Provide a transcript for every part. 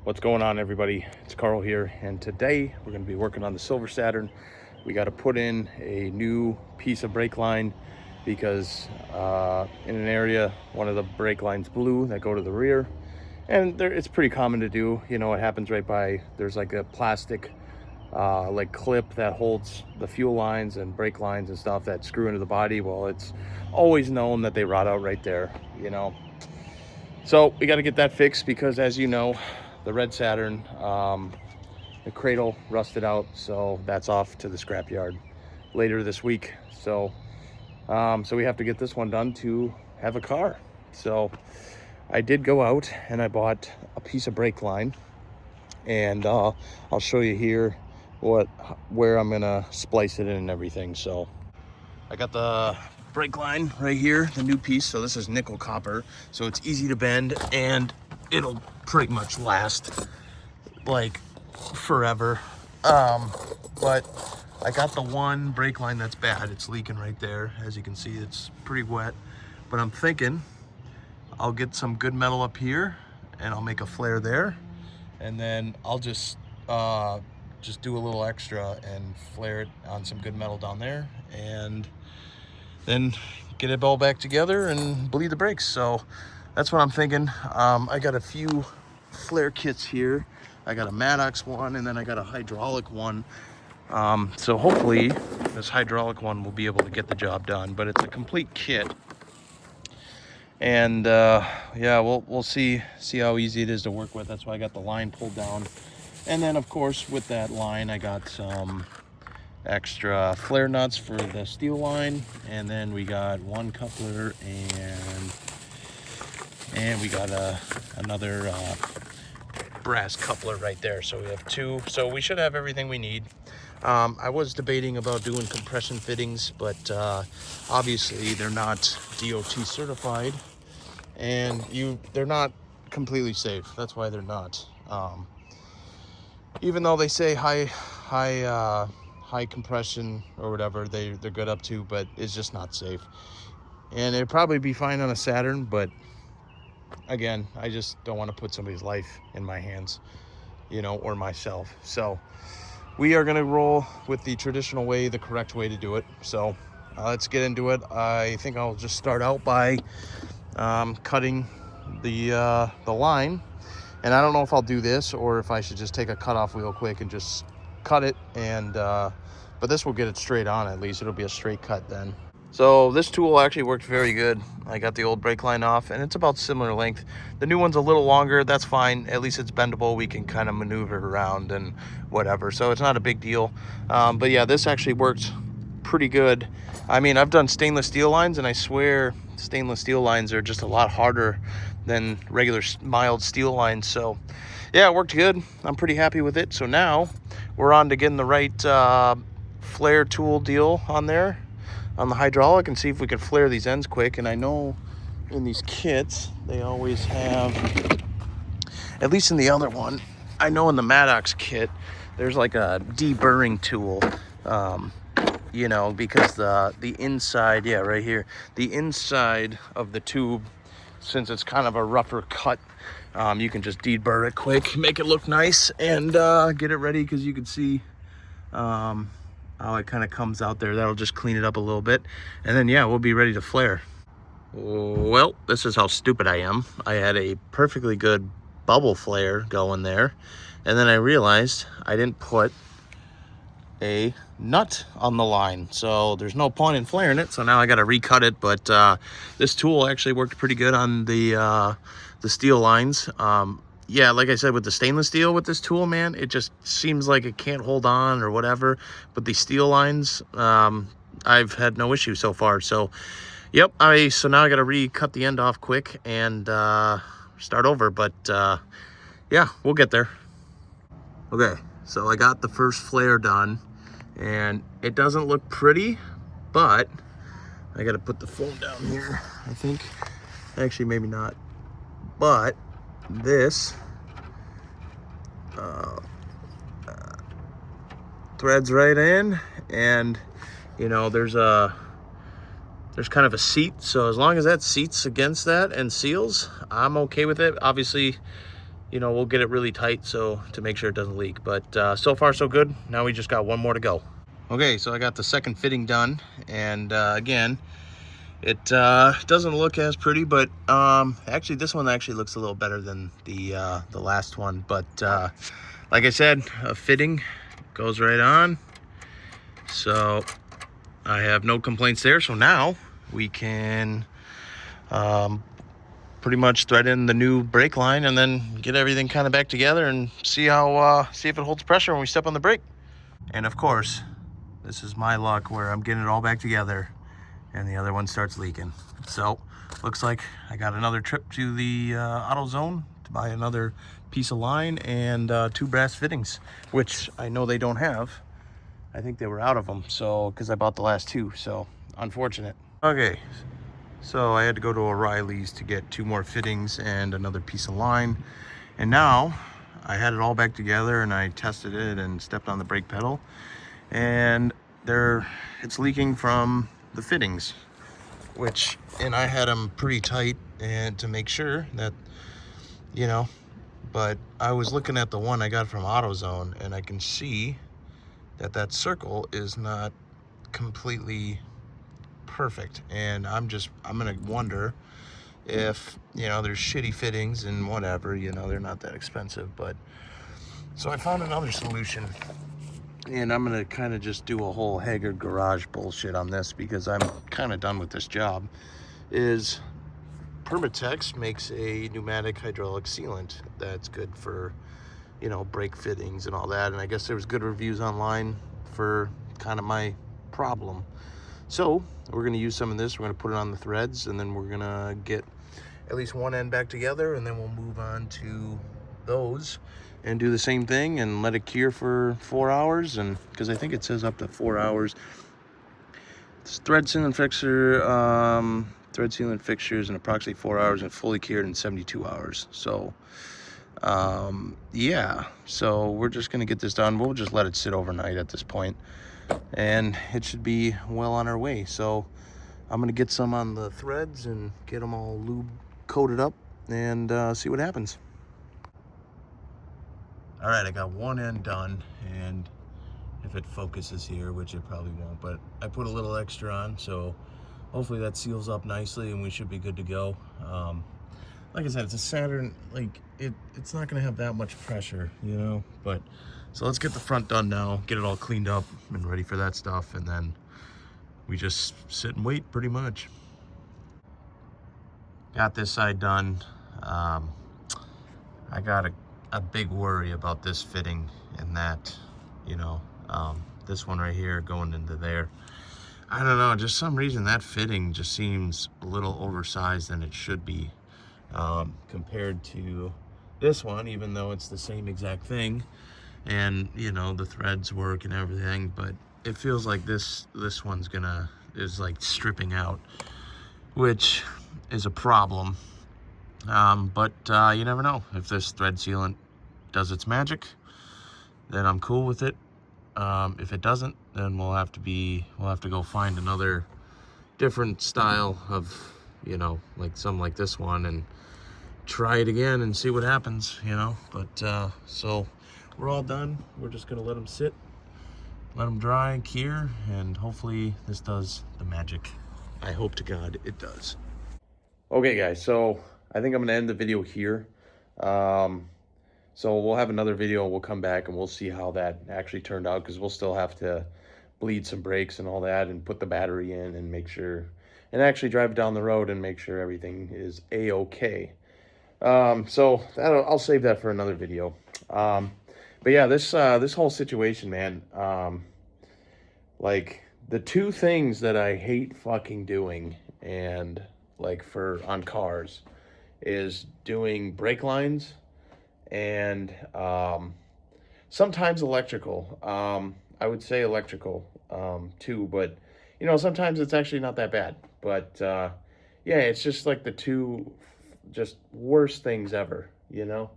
What's going on, everybody? It's Carl here, and today we're going to be working on the silver Saturn. We got to put in a new piece of brake line because in an area one of the brake lines blew that go to the rear, and it's pretty common to do. You know, it happens right by, there's like a plastic like clip that holds the fuel lines and brake lines and stuff that screw into the body. Well, it's always known that they rot out right there, you know. So we got to get that fixed because, as you know, the red Saturn, the cradle rusted out, so that's off to the scrapyard later this week. So we have to get this one done to have a car. So I did go out and I bought a piece of brake line, and I'll show you here where I'm gonna splice it in and everything. So I got the brake line right here, the new piece. So this is nickel copper, so it's easy to bend and it'll pretty much last like forever. But I got the one brake line that's bad. It's leaking right there. As you can see, it's pretty wet. But I'm thinking I'll get some good metal up here and I'll make a flare there. And then I'll just do a little extra and flare it on some good metal down there. And then get it all back together and bleed the brakes. So that's what I'm thinking. I got a few flare kits here. I got a Maddox one, and then I got a hydraulic one. So hopefully this hydraulic one will be able to get the job done, but it's a complete kit. And yeah, we'll see how easy it is to work with. That's why I got the line pulled down. And then of course with that line I got some extra flare nuts for the steel line, and then we got one coupler, and we got another brass coupler right there. So we have two, so we should have everything we need. I was debating about doing compression fittings, but obviously they're not DOT certified, and they're not completely safe. That's why they're not. Even though they say high compression or whatever, they're good up to, but it's just not safe. And it'd probably be fine on a Saturn, but again, I just don't want to put somebody's life in my hands, you know, or myself. So we are going to roll with the traditional way, the correct way to do it. So let's get into it. I think I'll just start out by cutting the line. And I don't know if I'll do this or if I should just take a cutoff wheel quick and just cut it. And but this will get it straight on. At least it'll be a straight cut then. So this tool actually worked very good. I got the old brake line off, and it's about similar length. The new one's a little longer. That's fine. At least it's bendable. We can kind of maneuver it around and whatever. So it's not a big deal. But yeah, this actually worked pretty good. I mean, I've done stainless steel lines, and I swear stainless steel lines are just a lot harder than regular mild steel lines. So yeah, it worked good. I'm pretty happy with it. So now we're on to getting the right flare tool deal on there, on the hydraulic, and see if we can flare these ends quick. And I know in these kits they always have, at least in the other one, I know in the Maddox kit there's like a deburring tool, you know, because the inside, yeah, right here, the inside of the tube, since it's kind of a rougher cut, you can just deburr it quick, make it look nice, and get it ready, because you can see how it kind of comes out there. That'll just clean it up a little bit, and then yeah, we'll be ready to flare. Well, this is how stupid I am. I had a perfectly good bubble flare going there, and then I realized I didn't put a nut on the line, so there's no point in flaring it. So now I got to recut it. But this tool actually worked pretty good on the steel lines. Yeah, like I said, with the stainless steel with this tool, man, it just seems like it can't hold on or whatever. But the steel lines, I've had no issue so far. So yep, so now I got to recut the end off quick and start over. But yeah, we'll get there. Okay, so I got the first flare done, and it doesn't look pretty, but I got to put the phone down here, I think. Actually, maybe not. But this threads right in, and you know, there's kind of a seat. So as long as that seats against that and seals, I'm okay with it. Obviously, you know, we'll get it really tight so to make sure it doesn't leak. But so far so good. Now we just got one more to go. Okay, so I got the second fitting done, and again, it doesn't look as pretty, but actually this one actually looks a little better than the last one. But like I said, a fitting goes right on, so I have no complaints there. So now we can pretty much thread in the new brake line and then get everything kind of back together and see how see if it holds pressure when we step on the brake. And of course, this is my luck where I'm getting it all back together and the other one starts leaking. So looks like I got another trip to the AutoZone to buy another piece of line and 2 brass fittings, which I know they don't have. I think they were out of them, so because I bought the last 2, so unfortunate. Okay, so I had to go to O'Reilly's to get 2 more fittings and another piece of line, and now I had it all back together and I tested it and stepped on the brake pedal, and it's leaking from the fittings, and I had them pretty tight and to make sure that, you know, but I was looking at the one I got from AutoZone and I can see that circle is not completely perfect, and I'm gonna wonder if, you know, there's shitty fittings and whatever, you know, they're not that expensive. But so I found another solution, and I'm gonna kind of just do a whole Haggard garage bullshit on this because I'm kind of done with this job. Is Permatex makes a pneumatic hydraulic sealant that's good for, you know, brake fittings and all that, and I guess there was good reviews online for kind of my problem. So we're going to use some of this, we're going to put it on the threads, and then we're going to get at least one end back together, and then we'll move on to those and do the same thing and let it cure for 4 hours. And because I think it says up to 4 hours. This thread sealant fixtures in approximately 4 hours and fully cured in 72 hours. So yeah, so we're just going to get this done. We'll just let it sit overnight at this point, and it should be well on our way. So I'm gonna get some on the threads and get them all lube coated up and see what happens. All right, I got one end done, and if it focuses here, which it probably won't, but I put a little extra on, so hopefully that seals up nicely and we should be good to go. Like I said, it's a Saturn, like it's not gonna have that much pressure, you know, but so let's get the front done now, get it all cleaned up and ready for that stuff, and then we just sit and wait pretty much. Got this side done. I got a big worry about this fitting, and that, you know, this one right here going into there. I don't know, just some reason that fitting just seems a little oversized than it should be, compared to this one, even though it's the same exact thing and, you know, the threads work and everything, but it feels like this one's is like stripping out, which is a problem. But you never know. If this thread sealant does its magic, then I'm cool with it. If it doesn't, then we'll have to go find another different style of, you know, like something like this one, and try it again and see what happens, you know. But so we're all done. We're just gonna let them sit, let them dry and cure, and hopefully this does the magic. I hope to God it does. Okay guys, so I think I'm gonna end the video here. So we'll have another video, we'll come back and we'll see how that actually turned out, because we'll still have to bleed some brakes and all that and put the battery in and make sure, and actually drive down the road and make sure everything is a-okay. So I'll save that for another video. But yeah, this whole situation, man, like the 2 things that I hate fucking doing, and like on cars, is doing brake lines and sometimes electrical. I would say electrical too, but you know, sometimes it's actually not that bad. But yeah, it's just like the 2 just worst things ever, you know.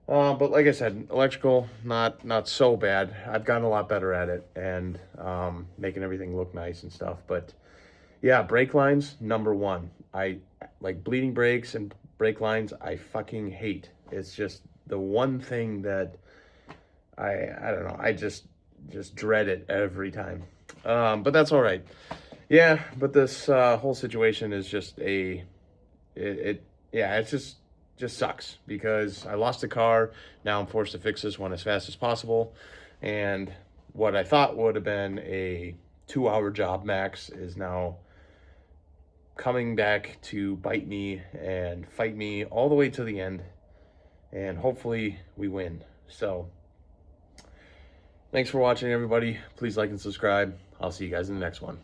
But like I said, electrical, not so bad. I've gotten a lot better at it, and making everything look nice and stuff. But yeah, brake lines, number 1. I like bleeding brakes and brake lines. I fucking hate. It's just the one thing that I don't know, I just dread it every time. But that's all right. Yeah, but this whole situation is just yeah, it's just sucks because I lost a car. Now I'm forced to fix this one as fast as possible. And what I thought would have been a 2-hour job max is now coming back to bite me and fight me all the way to the end. And hopefully we win. So thanks for watching, everybody. Please like and subscribe. I'll see you guys in the next one.